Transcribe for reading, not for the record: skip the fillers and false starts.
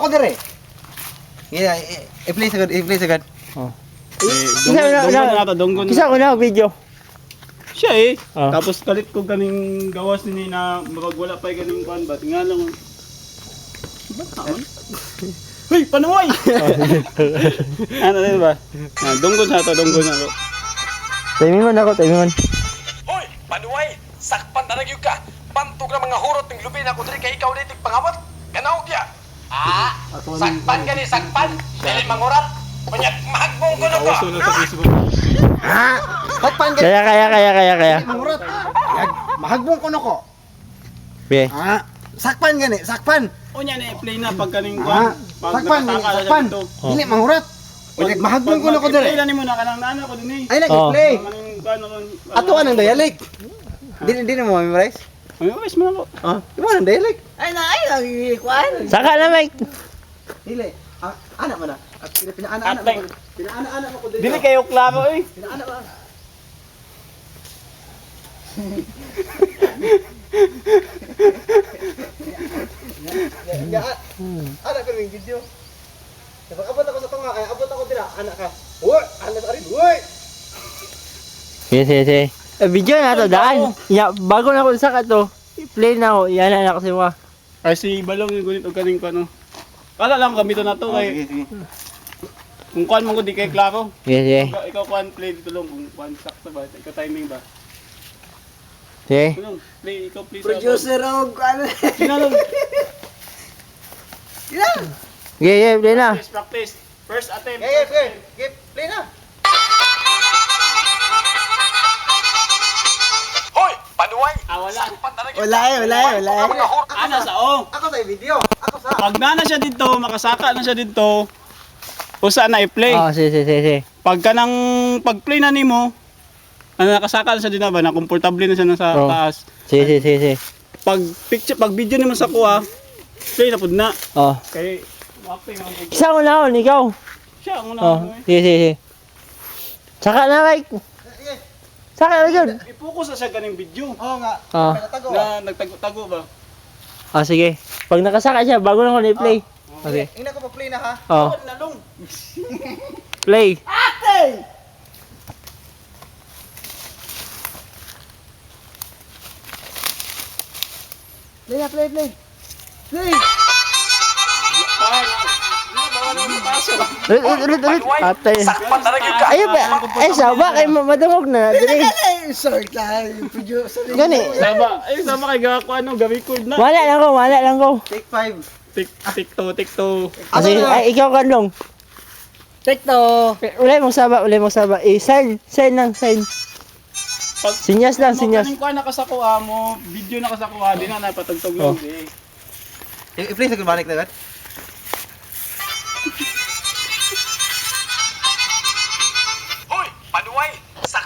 ko dire. Yeah, i-play agad. Oh. Dunggon Kisa ko na video. siya eh. Oh. Tapos kalit ko ganing gawas ni na magwala pa ganing kuan ba tinga lang. Ba't naman? Hoy, panuway! Ano din ba? Dunggon sa to. Timingon ako. Hoy, panuway, sakpan na nagyug ka. Pantog na mga hurot ng lubi na kudri kay ikaw nitig pangawat. Kanaw kya. Sakpan gani, sakpan. Dili mangurat. Panyat mahagbong ko na ko. Suno sa Facebook. Sakpan ka. Kaya. Mangurat. Mahagbong ko nako. Be. Sakpan gani, sakpan. Unya na i-play na pag kaning kuan. Sakpan gani, sakpan. Dili mangurat. Mahagbong ko nako dire. Play na nimo na kanang nana ko dinhi. Ay nag-play. Kaning kuan ako. Ato anong dialect? Di mo memorize? Ay, wis mo ako. Di mo anong dialect? Ay, kuan. Saka na, Mike. Dili. Anak mo na. Pinaana Atay. mo. Pinaana mo ko dire. Dili kayo klaro eh. Pinaana mo. Anak ko yung video. Kapag abot ako sa tunga, ay abot ako dira, anak ka. Uy! Anak sa rin, uy! Sige. Video na to, daan. Ya, bago na ako saka to. I-play na ako. Yan na kasi mo. Ay si Balong yung gunit og kaning kuan. Kala lang kami to na to kay kung kuan mo ko di kay klaro. Sige. Ikaw kuan play dito lang kung kuan sakto ba? Ikaw timing ba? Sige. Ano? Play ikaw play. Producer og ano. Kinalong. Sige, play na. Practice. First attempt. Gip, play na. Hoy, panuway, Wala. sakpan na nagyug Wala eh. mga hurot. Ana sa oh. Ako sa video. Ako sa. Pag na siya dito, makasaka na siya dito. Usa na i-play. Oh, sige. Pagka nang pag-play na nimo, nakasaka na siya dito ba na komportable na siya nasa Oh. taas. Sige. Pag video nimo sa kuha, play na pud na. Oh. Kay wapay man kay Isa ko na ako, ikaw. siya ang Oh, una. sige. Saka na, Mike. Saka na yun. I-focus na siya ganing video. Oo nga. Oh. Nagtago. Na nagtago-tago ba? Sige. Pag nakasaka siya, bago na ako na-play. Okay. Ina ko pa-play na ha. Oh, Nalong. play. Play. Ulit. Atay. Sakpan na nagyug ka. Ayun ba? Ay, sawa. Ay, madungog na. Dili. Sorry lang. Producer. Gani. Sama kay gawa ko ano, record na. Wala lang ko. Take 5. Tikto. Sige, ay, ikaw kanlong. Tekto. Ulay mong saba. Sign lang. Sinyas lang. Kaning kuha nakasakuha mo, video nakasakuha, di na napatugtog Oh. lang. I-play sa gumalik na agad.